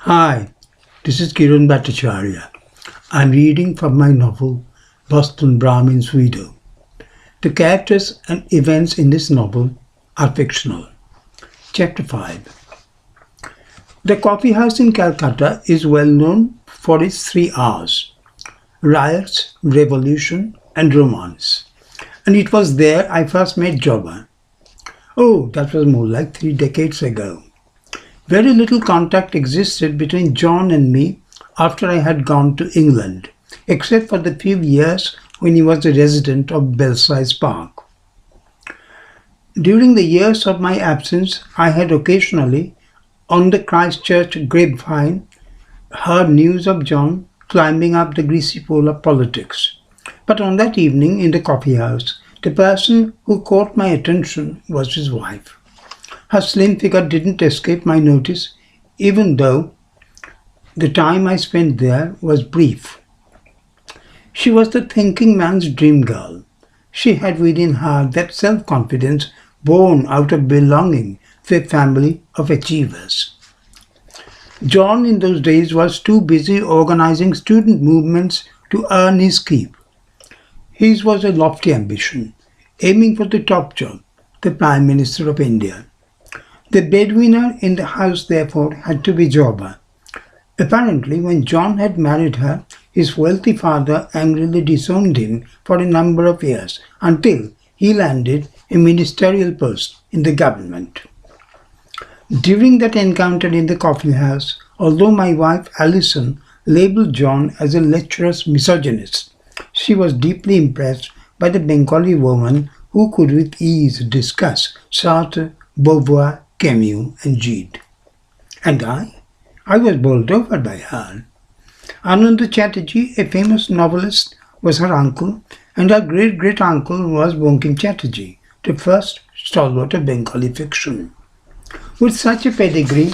Hi, this is Keron Bhattacharya. I'm reading from my novel Boston Brahmin'S Widow. The characters and events in this novel are fictional. Chapter 5. The coffee house in Calcutta is well known for its 3 R's: riots, revolution, and romance. And it was there I first met Jobba. Oh, that was more like 3 decades ago. Very little contact existed between John and me after I had gone to England, except for the few years when he was a resident of Belsize Park. During the years of my absence, I had occasionally, on the Christchurch grapevine, heard news of John climbing up the greasy pole of politics. But on that evening in the coffee house, the person who caught my attention was his wife. Her slim figure didn't escape my notice, even though the time I spent there was brief. She was the thinking man's dream girl. She had within her that self-confidence born out of belonging to a family of achievers. John in those days was too busy organizing student movements to earn his keep. His was a lofty ambition, aiming for the top job, the Prime Minister of India. The breadwinner in the house therefore had to be Jobba. Apparently, when John had married her, his wealthy father angrily disowned him for a number of years until he landed a ministerial post in the government. During that encounter in the coffee house, although my wife Alison labelled John as a lecherous misogynist, she was deeply impressed by the Bengali woman who could with ease discuss Sartre, Beauvoir, Camus and Gide. And I was bowled over by her. Ananda Chatterjee, a famous novelist, was her uncle, and her great-great-uncle was Bankim Chatterjee, the first stalwart of Bengali fiction. With such a pedigree,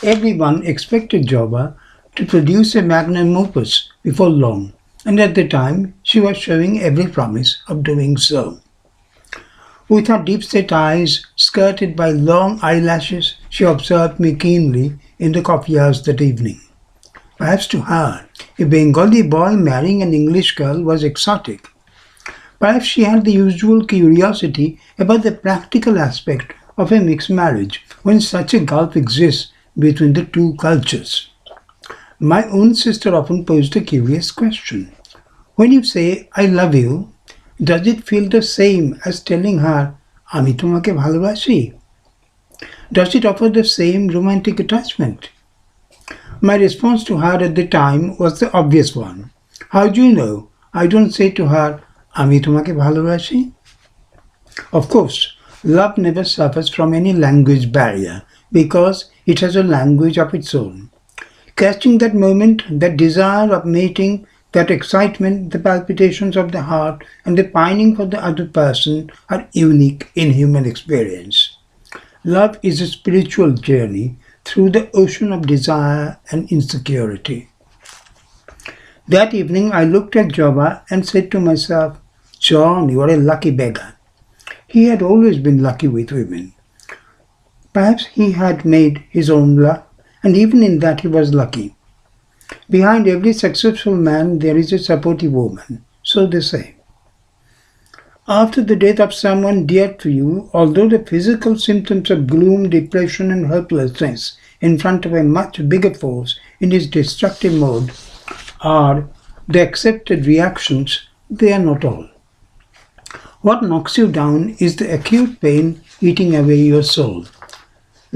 everyone expected Jobba to produce a magnum opus before long, and at the time she was showing every promise of doing so. With her deep-set eyes skirted by long eyelashes, she observed me keenly in the coffee house that evening. Perhaps to her, a Bengali boy marrying an English girl was exotic. Perhaps she had the usual curiosity about the practical aspect of a mixed marriage when such a gulf exists between the two cultures. My own sister often posed a curious question. When you say, "I love you," does it feel the same as telling her, "আমি তোমাকে ভালোবাসি"? Does it offer the same romantic attachment? My response to her at the time was the obvious one. How do you know I don't say to her, "আমি তোমাকে ভালোবাসি"? Of course, love never suffers from any language barrier because it has a language of its own. Catching that moment, that desire of mating, that excitement, the palpitations of the heart, and the pining for the other person are unique in human experience. Love is a spiritual journey through the ocean of desire and insecurity. That evening I looked at Jobba and said to myself, "John, you are a lucky beggar." He had always been lucky with women. Perhaps he had made his own luck, and even in that he was lucky. Behind every successful man there is a supportive woman, so they say. After the death of someone dear to you, although the physical symptoms of gloom, depression and helplessness in front of a much bigger force in its destructive mode are the accepted reactions, they are not all. What knocks you down is the acute pain eating away your soul.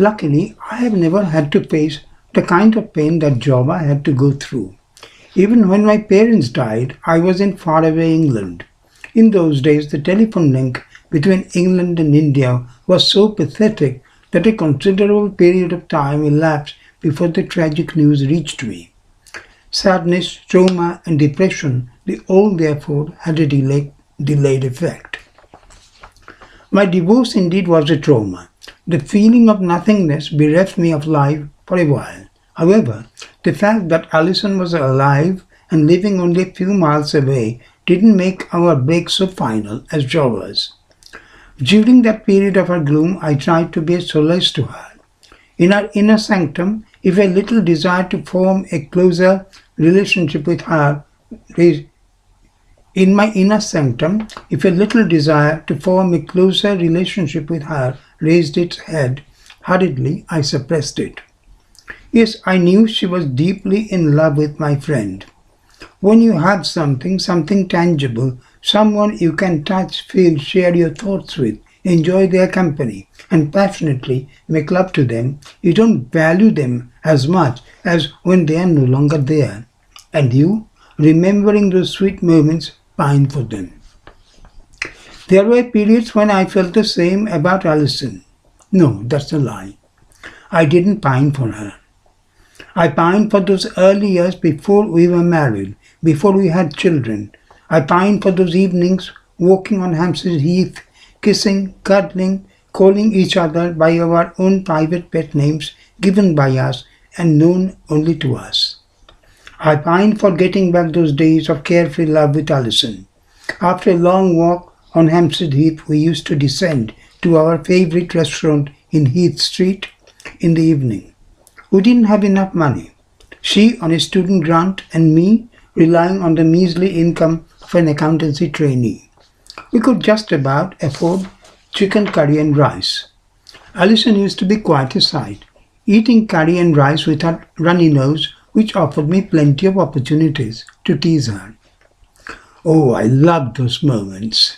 Luckily, I have never had to face the kind of pain that Jobba had to go through. Even when my parents died, I was in faraway England. In those days, the telephone link between England and India was so pathetic that a considerable period of time elapsed before the tragic news reached me. Sadness, trauma, and depression, they all therefore had a delayed effect. My divorce indeed was a trauma. The feeling of nothingness bereft me of life for a while. However, the fact that Alison was alive and living only a few miles away didn't make our break so final as Jobba's. During that period of her gloom, I tried to be a solace to her. In our inner sanctum, if a little desire to form a closer relationship with her raised in my inner sanctum, if a little desire to form a closer relationship with her raised its head, hurriedly I suppressed it. Yes, I knew she was deeply in love with my friend. When you have something tangible, someone you can touch, feel, share your thoughts with, enjoy their company, and passionately make love to them, you don't value them as much as when they are no longer there. And you, remembering those sweet moments, pine for them. There were periods when I felt the same about Alison. No, that's a lie. I didn't pine for her. I pined for those early years before we were married, before we had children. I pined for those evenings walking on Hampstead Heath, kissing, cuddling, calling each other by our own private pet names given by us and known only to us. I pined for getting back those days of carefree love with Alison. After a long walk on Hampstead Heath, we used to descend to our favourite restaurant in Heath Street in the evening. We didn't have enough money. She on a student grant and me relying on the measly income of an accountancy trainee. We could just about afford chicken curry and rice. Alison used to be quite a sight, eating curry and rice with her runny nose, which offered me plenty of opportunities to tease her. Oh, I loved those moments.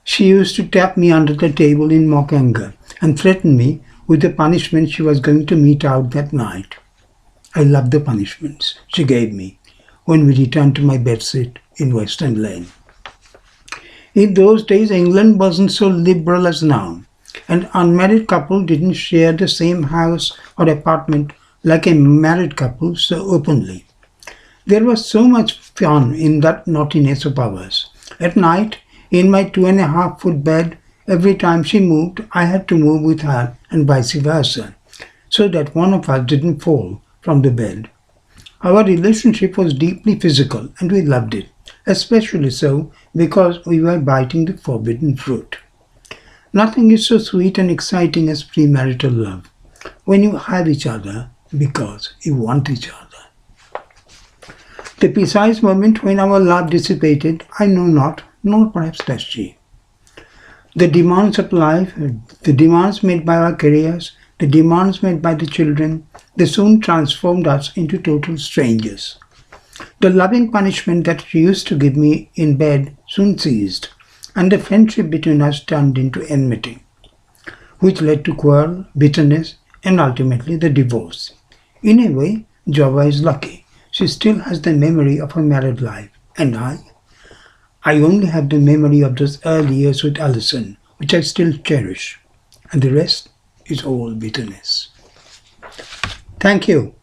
She used to tap me under the table in mock anger and threaten me with the punishment she was going to mete out that night. I loved the punishments she gave me when we returned to my bedsit in Western Lane. In those days, England wasn't so liberal as now. An unmarried couple didn't share the same house or apartment like a married couple so openly. There was so much fun in that naughtiness of ours. At night, in my 2.5-foot bed, every time she moved, I had to move with her and vice versa, so that one of us didn't fall from the bed. Our relationship was deeply physical and we loved it, especially so because we were biting the forbidden fruit. Nothing is so sweet and exciting as premarital love, when you have each other because you want each other. The precise moment when our love dissipated, I know not, nor perhaps does she. The demands of life, the demands made by our careers, the demands made by the children, they soon transformed us into total strangers. The loving punishment that she used to give me in bed soon ceased, and the friendship between us turned into enmity, which led to quarrel, bitterness, and ultimately the divorce. In a way, Java is lucky. She still has the memory of her married life, and I only have the memory of those early years with Alison, which I still cherish, and the rest is all bitterness. Thank you.